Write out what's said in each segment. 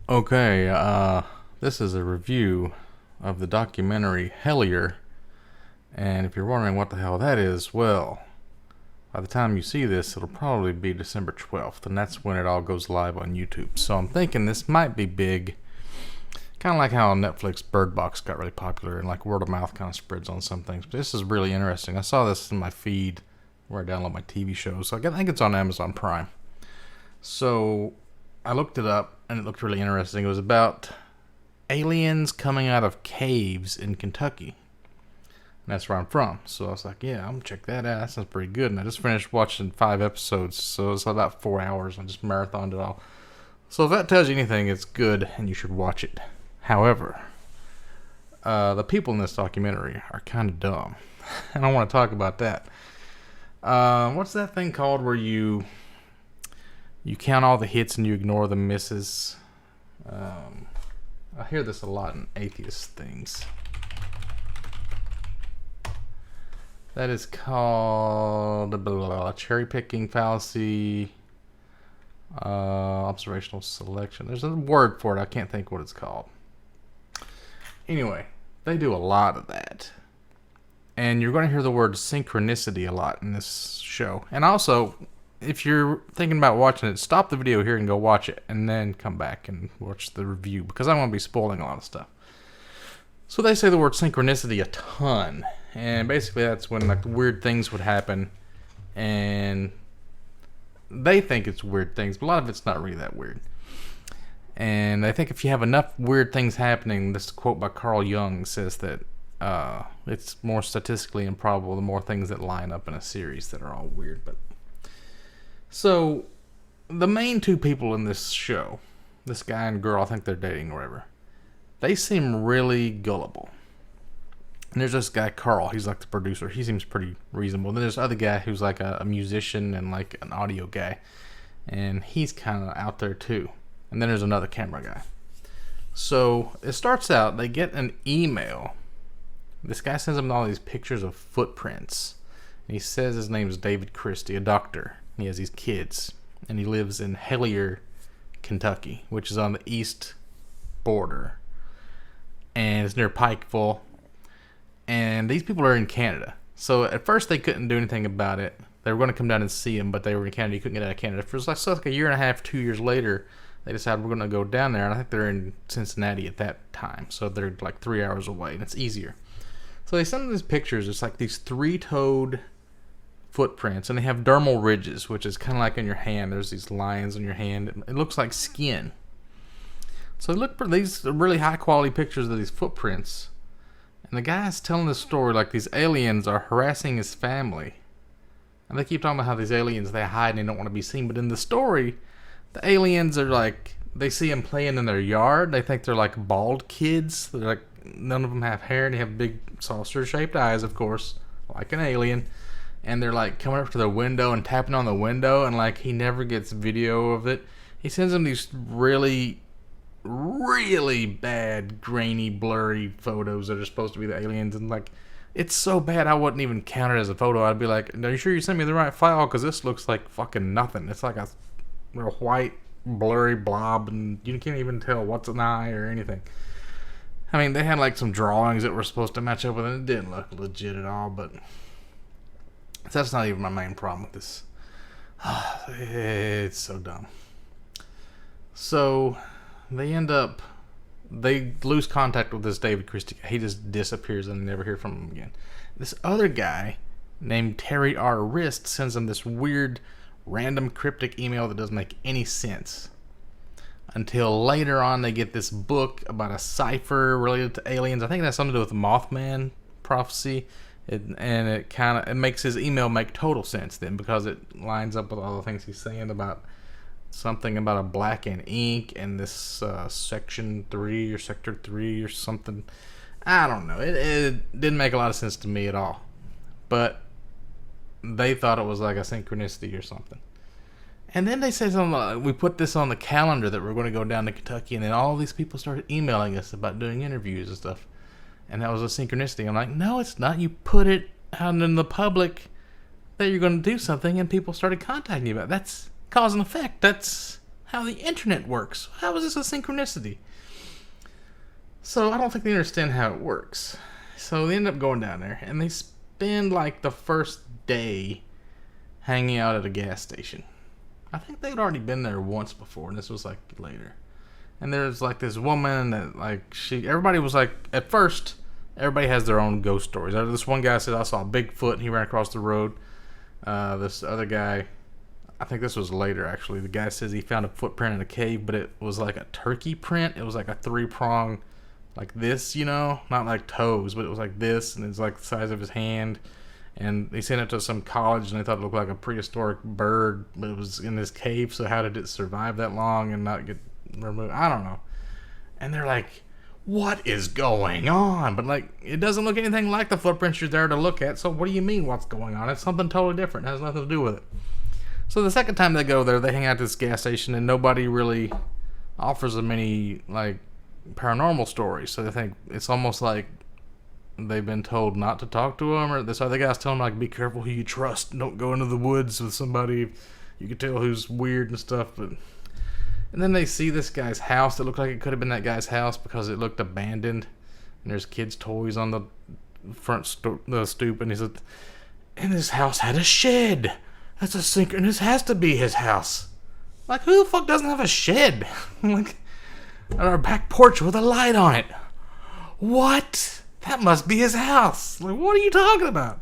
Okay, this is a review of the documentary Hellier, and if you're wondering what the hell that is, well, by the time you see this, it'll probably be December 12th, and that's when it all goes live on YouTube. So I'm thinking this might be big, kind of like how on Netflix Bird Box got really popular, and like word of mouth kind of spreads on some things. But this is really interesting. I saw this in my feed where I download my TV shows, so I think it's on Amazon Prime. So I looked it up, and it looked really interesting. It was about aliens coming out of caves in Kentucky. And that's where I'm from. So I was like, yeah, I'm going to check that out. That sounds pretty good. And I just finished watching 5 episodes, so it's about 4 hours. I just marathoned it all. So if that tells you anything, it's good, and you should watch it. However, the people in this documentary are kind of dumb. And I want to talk about that. What's that thing called where you count all the hits and you ignore the misses? I hear this a lot in atheist things. That is called cherry picking fallacy, observational selection. There's a word for it. I can't think what it's called. Anyway, they do a lot of that. And you're going to hear the word synchronicity a lot in this show. And also, if you're thinking about watching it, stop the video here and go watch it, and then come back and watch the review, because I'm going to be spoiling a lot of stuff. So they say the word synchronicity a ton, and basically that's when like weird things would happen, and they think it's weird things, but a lot of it's not really that weird. And I think if you have enough weird things happening, this quote by Carl Jung says that it's more statistically improbable the more things that line up in a series that are all weird. But so the main two people in this show, this guy and girl, I think they're dating or whatever, they seem really gullible. And there's this guy, Carl, he's like the producer. He seems pretty reasonable. Then there's the other guy who's like a musician and like an audio guy. And he's kind of out there too. And then there's another camera guy. So it starts out, they get an email. This guy sends them all these pictures of footprints. And he says his name is David Christie, a doctor. He has these kids. And he lives in Hellier, Kentucky, which is on the east border. And it's near Pikeville. And these people are in Canada. So at first they couldn't do anything about it. They were going to come down and see him, but they were in Canada. You couldn't get out of Canada. For like a year and a half, 2 years later, they decided we're going to go down there. And I think they're in Cincinnati at that time. So they're like 3 hours away, and it's easier. So they send them these pictures. It's like these 3-toed footprints, and they have dermal ridges, which is kind of like on your hand. There's these lines on your hand. It looks like skin. So look for these really high quality pictures of these footprints. And the guy's telling this story like these aliens are harassing his family. And they keep talking about how these aliens, they hide and they don't want to be seen. But in the story, the aliens are like, they see them playing in their yard. They think they're like bald kids. They're like, none of them have hair, and they have big saucer-shaped eyes, of course, like an alien. And they're like coming up to the window and tapping on the window, and like he never gets video of it. He sends them these really bad, grainy, blurry photos that are supposed to be the aliens, and like it's so bad I wouldn't even count it as a photo. I'd be like, are you sure you sent me the right file? Because this looks like fucking nothing. It's like a real white, blurry blob, and you can't even tell what's an eye or anything. I mean, they had like some drawings that were supposed to match up with it. It didn't look legit at all, but that's not even my main problem with this. It's so dumb. So they lose contact with this David Christie. He just disappears and they never hear from him again. This other guy named Terry R. Wrist sends them this weird, random, cryptic email that doesn't make any sense. Until later on, they get this book about a cipher related to aliens. I think that's something to do with the Mothman prophecy. It makes his email make total sense then, because it lines up with all the things he's saying about something about a black and ink and this section 3 or sector 3 or something. I don't know. It didn't make a lot of sense to me at all. But they thought it was like a synchronicity or something. And then they said something like, we put this on the calendar that we're going to go down to Kentucky, and then all these people started emailing us about doing interviews and stuff. And that was a synchronicity. I'm like, no, it's not. You put it out in the public that you're going to do something, and people started contacting you about it. That's cause and effect. That's how the internet works. How is this a synchronicity? So I don't think they understand how it works. So they end up going down there, and they spend like the first day hanging out at a gas station. I think they'd already been there once before, and this was like later. And there's like this woman that like everybody was like, at first, everybody has their own ghost stories. This one guy said, I saw Bigfoot and he ran across the road. This other guy, I think this was later actually, the guy says he found a footprint in a cave, but it was like a turkey print. It was like a 3-prong, like this, you know, not like toes, but it was like this, and it's like the size of his hand. And they sent it to some college, and they thought it looked like a prehistoric bird, but it was in this cave, so how did it survive that long and not get removed? I don't know. And they're like, what is going on? But like, it doesn't look anything like the footprints you're there to look at, so what do you mean what's going on? It's something totally different. It has nothing to do with it. So the second time they go there, they hang out at this gas station, and nobody really offers them any like paranormal stories. So they think it's almost like they've been told not to talk to them, or this other guy's telling them like, be careful who you trust. Don't go into the woods with somebody you can tell who's weird and stuff. But and then they see this guy's house that looked like it could have been that guy's house because it looked abandoned, and there's kids' toys on the front the stoop, and he said, and this house had a shed. That's a sinker, and this has to be his house. Like, who the fuck doesn't have a shed? Like, on our back porch with a light on it. What? That must be his house. Like, what are you talking about?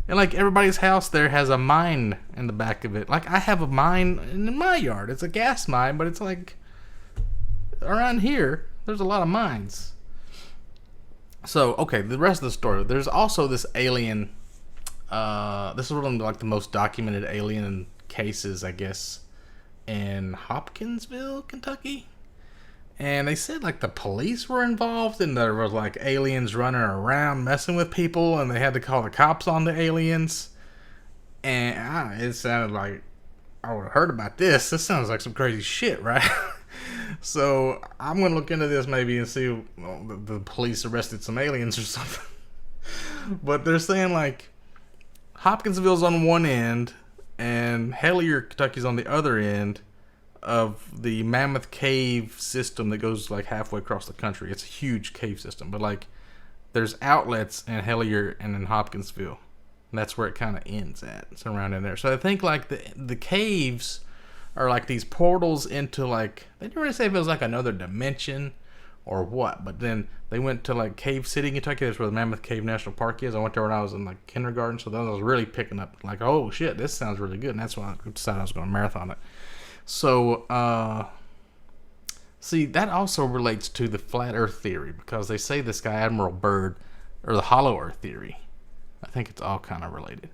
And like, everybody's house there has a mine in the back of it. Like, I have a mine in my yard. It's a gas mine, but it's like, around here, there's a lot of mines. So, okay, the rest of the story. There's also this alien. This is one of like the most documented alien cases, I guess, in Hopkinsville, Kentucky. And they said like the police were involved, and there was like aliens running around messing with people, and they had to call the cops on the aliens. And it sounded like I would have heard about this. This sounds like some crazy shit, right? So I'm gonna look into this maybe and see if the police arrested some aliens or something. But they're saying like Hopkinsville's on one end and Hellier, Kentucky's on the other end of the Mammoth Cave system that goes like halfway across the country. It's a huge cave system, but like there's outlets in Hellier and in Hopkinsville. And that's where it kind of ends at. It's around in there. So I think like the caves are like these portals into like, they didn't really say if it was like another dimension or what, but then they went to like Cave City, Kentucky. That's where the Mammoth Cave National Park is. I went there when I was in like kindergarten, so then I was really picking up like, oh shit, this sounds really good, and that's why I decided I was going to marathon it. So see, that also relates to the flat Earth theory, because they say this guy Admiral Byrd, or the Hollow Earth theory. I think it's all kind of related.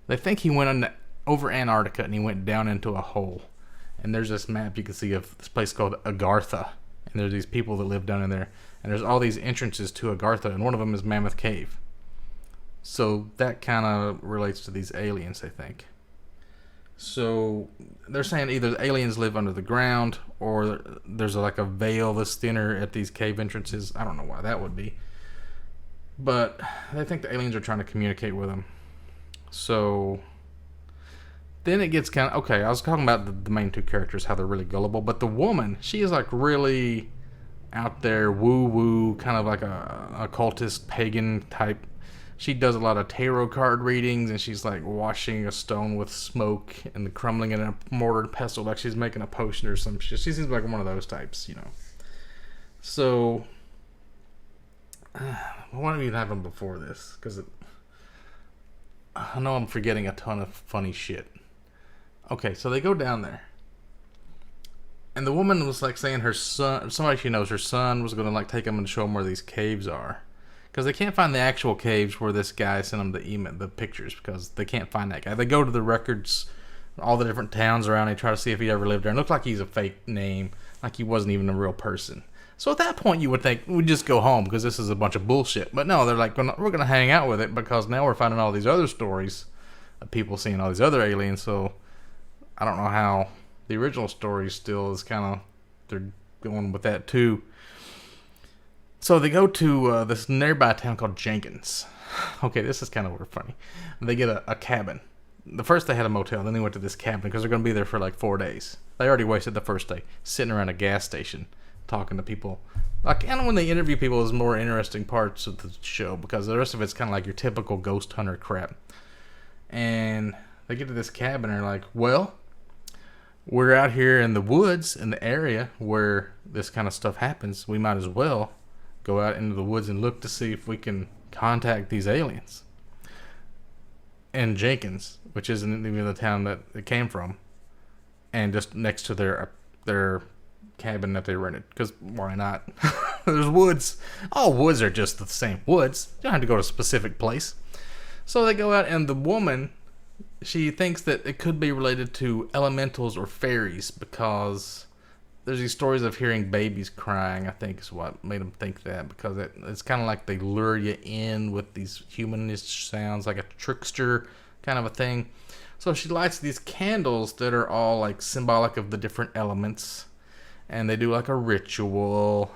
They think he went over Antarctica and he went down into a hole, and there's this map you can see of this place called Agartha. And there's these people that live down in there. And there's all these entrances to Agartha. And one of them is Mammoth Cave. So that kind of relates to these aliens, I think. So they're saying either the aliens live under the ground, or there's like a veil that's thinner at these cave entrances. I don't know why that would be. But they think the aliens are trying to communicate with them. So then it gets kind of, okay, I was talking about the main two characters, how they're really gullible, but the woman, she is like really out there, woo-woo, kind of like a occultist, pagan type. She does a lot of tarot card readings, and she's like washing a stone with smoke and crumbling it in a mortar and pestle like she's making a potion or some shit. She seems like one of those types, you know. So, why don't we have them before this? Because I know I'm forgetting a ton of funny shit. Okay, so they go down there. And the woman was like saying her son, somebody she knows, her son was going to like take them and show them where these caves are. Because they can't find the actual caves where this guy sent them the email, the pictures, because they can't find that guy. They go to the records, all the different towns around, they try to see if he ever lived there. And it looked like he's a fake name, like he wasn't even a real person. So at that point you would think, we'd just go home because this is a bunch of bullshit. But no, they're like, we're going to hang out with it because now we're finding all these other stories of people seeing all these other aliens. So I don't know how the original story still is kind of, they're going with that too. So they go to this nearby town called Jenkins. Okay, this is kind of funny. They get a cabin. the first they had a motel, then they went to this cabin because they're going to be there for like 4 days. They already wasted the first day sitting around a gas station talking to people. Like, and when they interview people is more interesting parts of the show, because the rest of it's kind of like your typical ghost hunter crap. And they get to this cabin and they're like, well, we're out here in the woods in the area where this kind of stuff happens. We might as well go out into the woods and look to see if we can contact these aliens. And Jenkins, which isn't even the town that it came from, and just next to their cabin that they rented, because why not? There's woods. All woods are just the same woods. You don't have to go to a specific place. So they go out, and the woman, she thinks that it could be related to elementals or fairies, because there's these stories of hearing babies crying, I think is what made them think that, because it's kind of like they lure you in with these humanish sounds, like a trickster kind of a thing. So she lights these candles that are all like symbolic of the different elements, and they do like a ritual,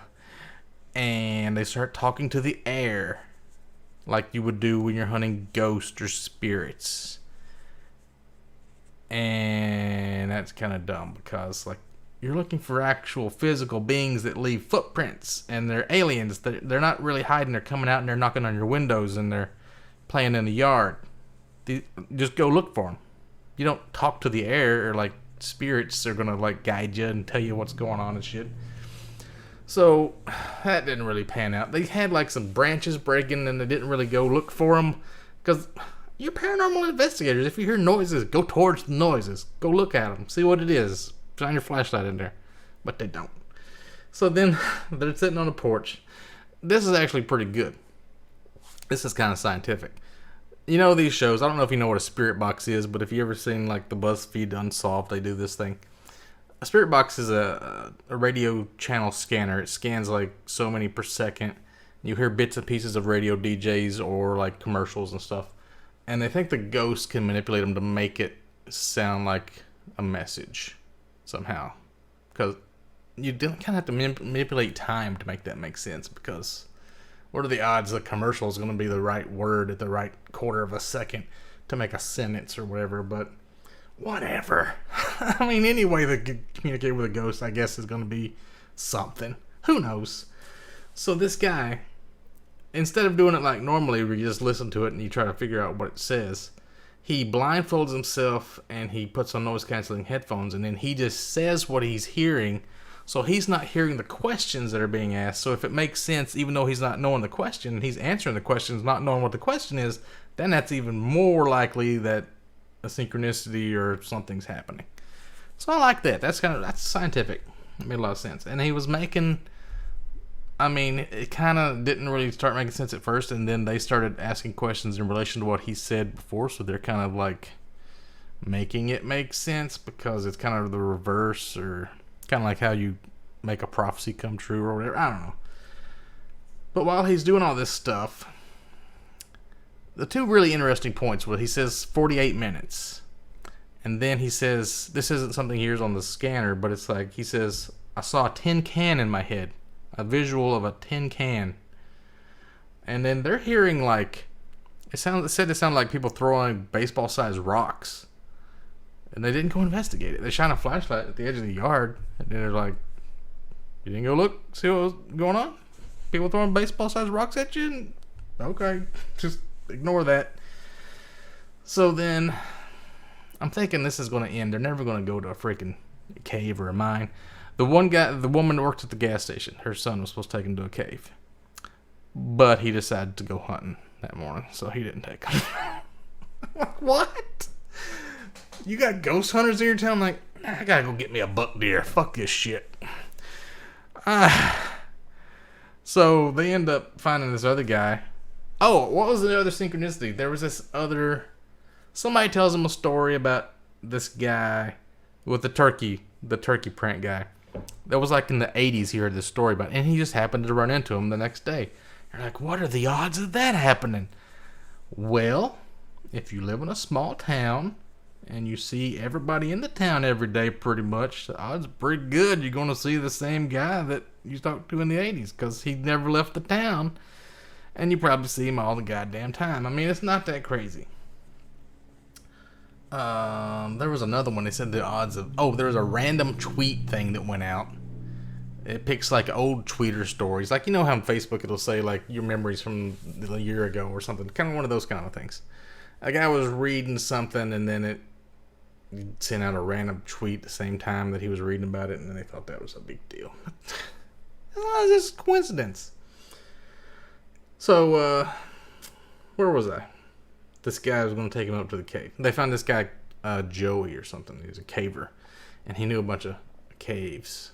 and they start talking to the air like you would do when you're hunting ghosts or spirits. And that's kind of dumb, because like you're looking for actual physical beings that leave footprints, and they're aliens. They're not really hiding. They're coming out and they're knocking on your windows and they're playing in the yard. Just go look for them. You don't talk to the air, or like spirits are gonna like guide you and tell you what's going on and shit. So that didn't really pan out. They had like some branches breaking, and they didn't really go look for them, because you're paranormal investigators. If you hear noises, go towards the noises. Go look at them. See what it is. Shine your flashlight in there. But they don't. So then they're sitting on a porch. This is actually pretty good. This is kind of scientific. You know these shows, I don't know if you know what a spirit box is, but if you ever seen like the BuzzFeed Unsolved, they do this thing. A spirit box is a radio channel scanner. It scans like so many per second. You hear bits and pieces of radio DJs or like commercials and stuff. And they think the ghosts can manipulate them to make it sound like a message somehow. Because you kind of have to manipulate time to make that make sense, because what are the odds the commercial is going to be the right word at the right quarter of a second to make a sentence or whatever? But whatever. I mean, any way they could communicate with a ghost, I guess, is going to be something. Who knows? So this guy, instead of doing it like normally where you just listen to it and you try to figure out what it says, he blindfolds himself and he puts on noise-canceling headphones, and then he just says what he's hearing. So he's not hearing the questions that are being asked. So if it makes sense, even though he's not knowing the question, and he's answering the questions not knowing what the question is, then that's even more likely that a synchronicity or something's happening. So I like that. That's scientific. It made a lot of sense. And he was making, I mean, it kind of didn't really start making sense at first, and then they started asking questions in relation to what he said before, so they're kind of like making it make sense, because it's kind of the reverse, or kind of like how you make a prophecy come true or whatever. I don't know. But while he's doing all this stuff, the two really interesting points were he says 48 minutes. And then he says, this isn't something he hears on the scanner, but it's like, he says, I saw a tin can in my head. A visual of a tin can. And then they're hearing like, it sounded like people throwing baseball-sized rocks. And they didn't go investigate it. They shine a flashlight at the edge of the yard, and they're like, you didn't go look, see what was going on? People throwing baseball-sized rocks at you? Okay, just ignore that. So then, I'm thinking this is going to end. They're never going to go to a freaking cave or a mine. The woman that worked at the gas station, her son was supposed to take him to a cave. But he decided to go hunting that morning, so he didn't take him. What? You got ghost hunters in your town? Like, I gotta go get me a buck deer. Fuck this shit. So they end up finding this other guy. Oh, what was the other synchronicity? There was this other... Somebody tells him a story about this guy with the turkey print guy. That was like in the 80s he heard this story about, and he just happened to run into him the next day. You're like, what are the odds of that happening? Well, if you live in a small town and you see everybody in the town every day pretty much, the odds are pretty good you're going to see the same guy that you talked to in the 80s, because he never left the town, and you probably see him all the goddamn time. I mean, it's not that crazy. There was another one. They said the odds of... Oh, there was a random tweet thing that went out. It picks like old tweeter stories. Like, you know how on Facebook it'll say like your memories from a year ago or something. Kind of one of those kind of things. A guy was reading something and then it sent out a random tweet the same time that he was reading about it, and then they thought that was a big deal. It's just coincidence. So, where was I? This guy was going to take him up to the cave. They found this guy, Joey or something. He was a caver, and he knew a bunch of caves.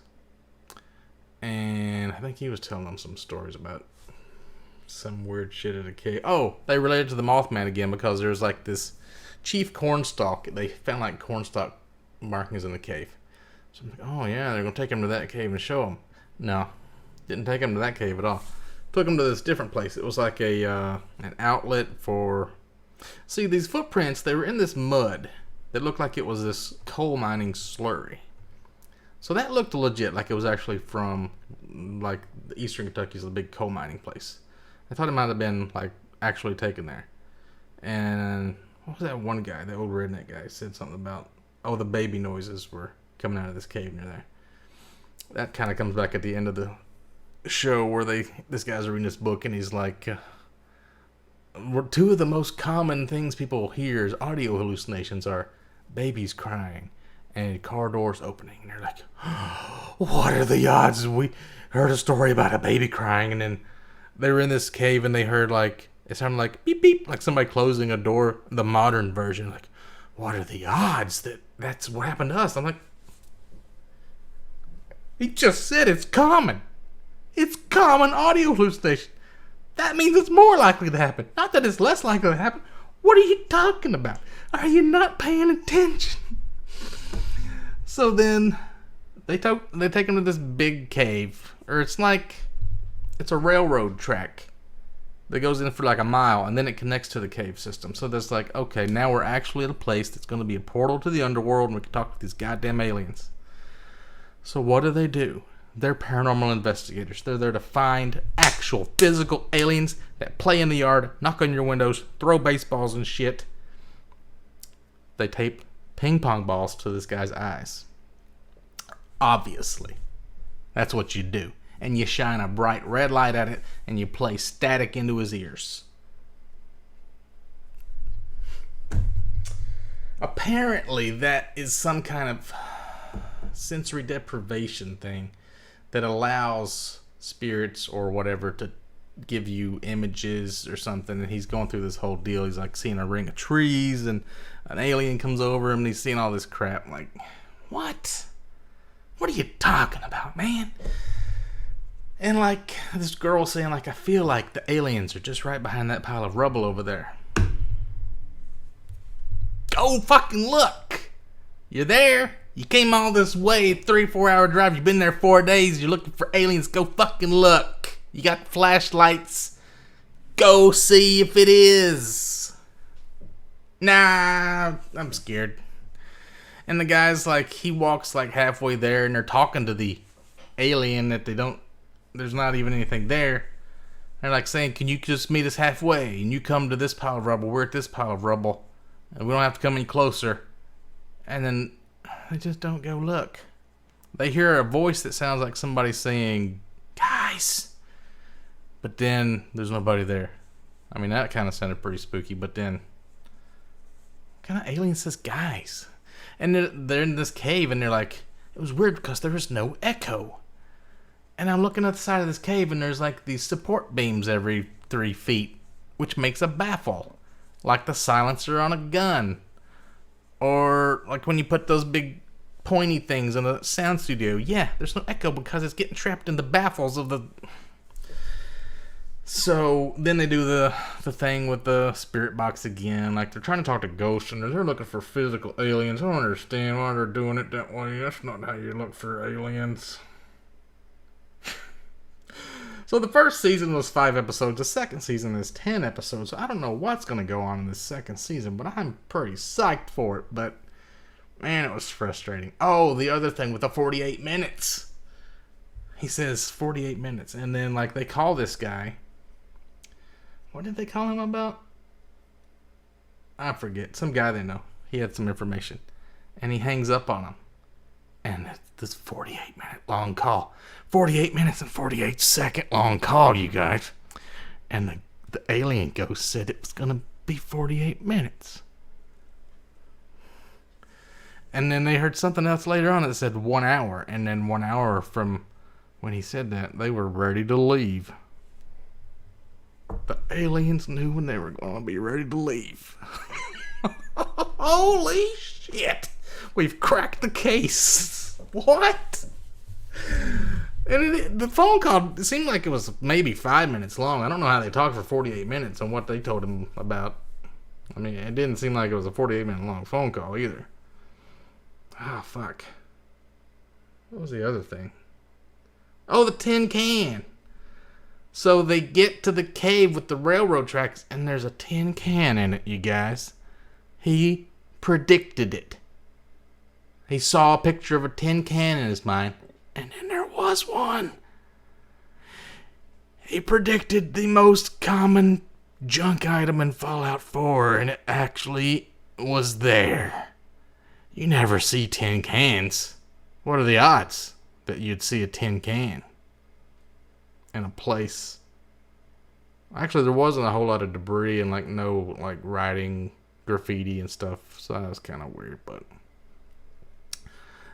And I think he was telling them some stories about some weird shit at a cave. Oh, they related to the Mothman again because there's like this chief cornstalk. They found like cornstalk markings in the cave. So I'm like, oh yeah, they're going to take him to that cave and show him. No, didn't take him to that cave at all. Took him to this different place. It was like a an outlet for... See, these footprints, they were in this mud that looked like it was this coal mining slurry. So that looked legit, like it was actually from, like, the Eastern Kentucky is a big coal mining place. I thought it might have been, like, actually taken there. And what was that one guy, the old redneck guy, said something about, oh, the baby noises were coming out of this cave near there. That kind of comes back at the end of the show where this guy's reading this book and he's like, two of the most common things people hear as audio hallucinations are babies crying and car doors opening. And they're like, what are the odds? We heard a story about a baby crying, and then they were in this cave and they heard like, it sounded like beep beep, like somebody closing a door, the modern version. Like, what are the odds that that's what happened to us? I'm like, he just said it's common. It's common audio hallucination. That means it's more likely to happen. Not that it's less likely to happen. What are you talking about? Are you not paying attention? So then they take him to this big cave, or it's a railroad track that goes in for like a mile, and then it connects to the cave system. So there's like, okay, now we're actually at a place that's going to be a portal to the underworld, and we can talk to these goddamn aliens. So what do? They're paranormal investigators. They're there to find actual physical aliens that play in the yard, knock on your windows, throw baseballs and shit. They tape ping pong balls to this guy's eyes. Obviously. That's what you do. And you shine a bright red light at it, and you play static into his ears. Apparently, that is some kind of sensory deprivation thing that allows spirits or whatever to give you images or something. And he's going through this whole deal. He's like seeing a ring of trees, and an alien comes over him, and he's seeing all this crap. I'm like, what? What are you talking about, man? And like this girl saying, like, I feel like the aliens are just right behind that pile of rubble over there. Go fucking look. You're there. You came all this way, 3-4 hour drive. You've been there 4 days. You're looking for aliens. Go fucking look. You got flashlights. Go see if it is. Nah, I'm scared. And the guy's like, he walks like halfway there, and they're talking to the alien that there's not even anything there. They're like saying, can you just meet us halfway? And you come to this pile of rubble. We're at this pile of rubble. And we don't have to come any closer. And then they just don't go look. They hear a voice that sounds like somebody saying, guys. But then there's nobody there. I mean, that kind of sounded pretty spooky. But then, what kind of alien says guys? And they're in this cave, and they're like, it was weird because there was no echo. And I'm looking at the side of this cave, and there's like these support beams every 3 feet, which makes a baffle. Like the silencer on a gun. Or like when you put those big pointy things in a sound studio. Yeah, there's no echo because it's getting trapped in the baffles of the... So then they do the thing with the spirit box again. Like they're trying to talk to ghosts, and they're looking for physical aliens. I don't understand why they're doing it that way. That's not how you look for aliens. So the first season was 5 episodes. The second season is 10 episodes. So I don't know what's going to go on in this second season, but I'm pretty psyched for it. But, man, it was frustrating. Oh, the other thing with the 48 minutes. He says 48 minutes. And then, like, they call this guy. What did they call him about? I forget. Some guy they know. He had some information. And he hangs up on him. And it's this 48-minute long call. 48 minutes and 48-second long call, you guys. And the alien ghost said it was going to be 48 minutes. And then they heard something else later on that said 1 hour. And then 1 hour from when he said that, they were ready to leave. The aliens knew when they were going to be ready to leave. Holy shit! We've cracked the case. What? And the phone call, it seemed like it was maybe 5 minutes long. I don't know how they talked for 48 minutes and what they told him about. I mean, it didn't seem like it was a 48-minute long phone call either. Ah, fuck. What was the other thing? Oh, the tin can. So they get to the cave with the railroad tracks, and there's a tin can in it, you guys. He predicted it. He saw a picture of a tin can in his mind, and then there was one. He predicted the most common junk item in Fallout 4, and it actually was there. You never see tin cans. What are the odds that you'd see a tin can in a place? Actually, there wasn't a whole lot of debris and no writing, graffiti and stuff, so that was kind of weird, but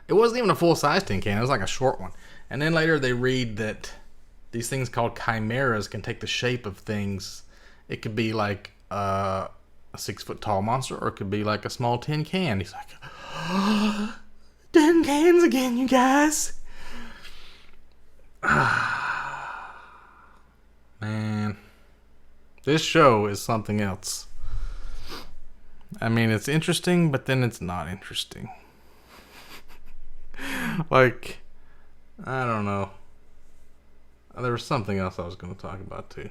it wasn't even a full-size tin can. It was like a short one. And then later they read that these things called chimeras can take the shape of things. It could be like a 6-foot-tall monster, or it could be like a small tin can. He's like, oh, tin cans again, you guys. Man, this show is something else. I mean, it's interesting, but then it's not interesting. I don't know. There was something else I was going to talk about too.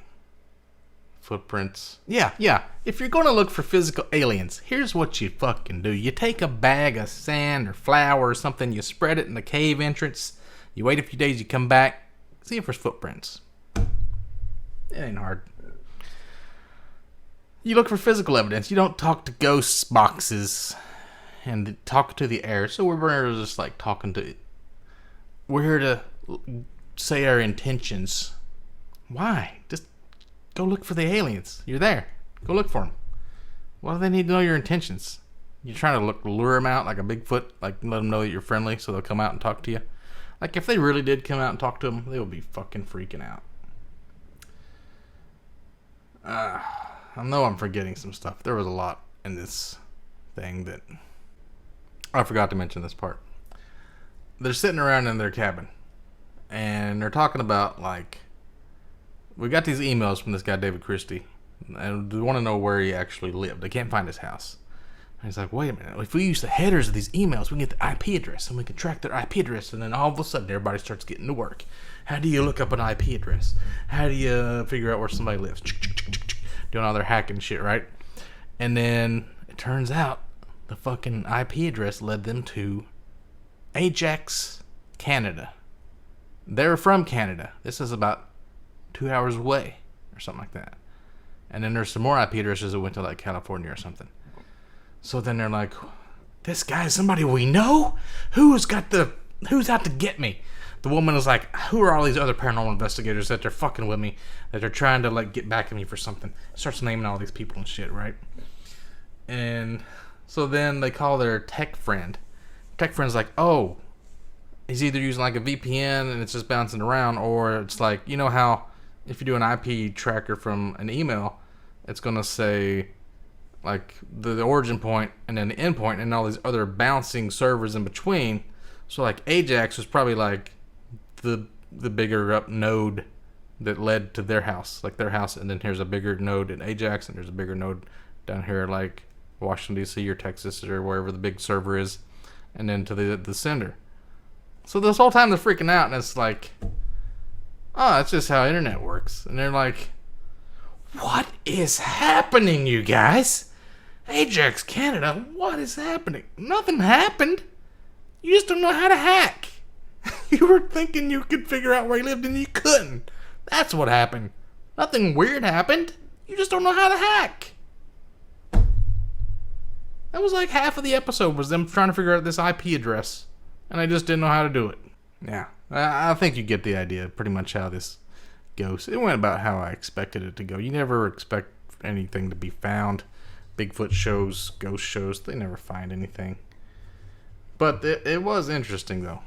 Footprints. Yeah. If you're going to look for physical aliens, here's what you fucking do. You take a bag of sand or flour or something, you spread it in the cave entrance, you wait a few days, you come back, see if there's footprints. It ain't hard. You look for physical evidence. You don't talk to ghost boxes and talk to the air. So we're just talking to it. We're here to say our intentions. Why? Just go look for the aliens. You're there. Go look for them. Why do they need to know your intentions? You're trying to lure them out like a Bigfoot, let them know that you're friendly so they'll come out and talk to you. If they really did come out and talk to them, they would be fucking freaking out. I know I'm forgetting some stuff. There was a lot in this thing that I forgot to mention this part. They're sitting around in their cabin and they're talking about we got these emails from this guy David Christie, and they want to know where he actually lived. They can't find his house. And he's like, wait a minute, if we use the headers of these emails, we can get the IP address and we can track their IP address, and then all of a sudden everybody starts getting to work. How do you look up an IP address? How do you figure out where somebody lives? Doing all their hacking shit, right? And then it turns out the fucking IP address led them to Ajax, Canada. They're from Canada. This is about 2 hours away or something like that. And then there's some more IP addresses that went to California or something. So then they're like, this guy is somebody we know? Who's out to get me? The woman is like, who are all these other paranormal investigators that they're fucking with me, that they're trying to get back at me for something? Starts naming all these people and shit, right? And so then they call their tech friend. Tech friend's like, oh, he's either using a VPN and it's just bouncing around, or it's you know how if you do an IP tracker from an email, it's going to say the origin point and then the end point and all these other bouncing servers in between. So Ajax was probably the bigger up node that led to their house, their house, and then here's a bigger node in Ajax, and there's a bigger node down here Washington D.C. or Texas or wherever the big server is, and then to the sender. So this whole time they're freaking out, and it's oh, that's just how internet works. And they're like, what is happening, you guys? Ajax, Canada, what is happening? Nothing happened. You just don't know how to hack. You were thinking you could figure out where he lived and you couldn't. That's what happened. Nothing weird happened. You just don't know how to hack. That was like half of the episode was them trying to figure out this IP address. And I just didn't know how to do it. Yeah, I think you get the idea pretty much how this goes. It went about how I expected it to go. You never expect anything to be found. Bigfoot shows, ghost shows, they never find anything. But it was interesting, though.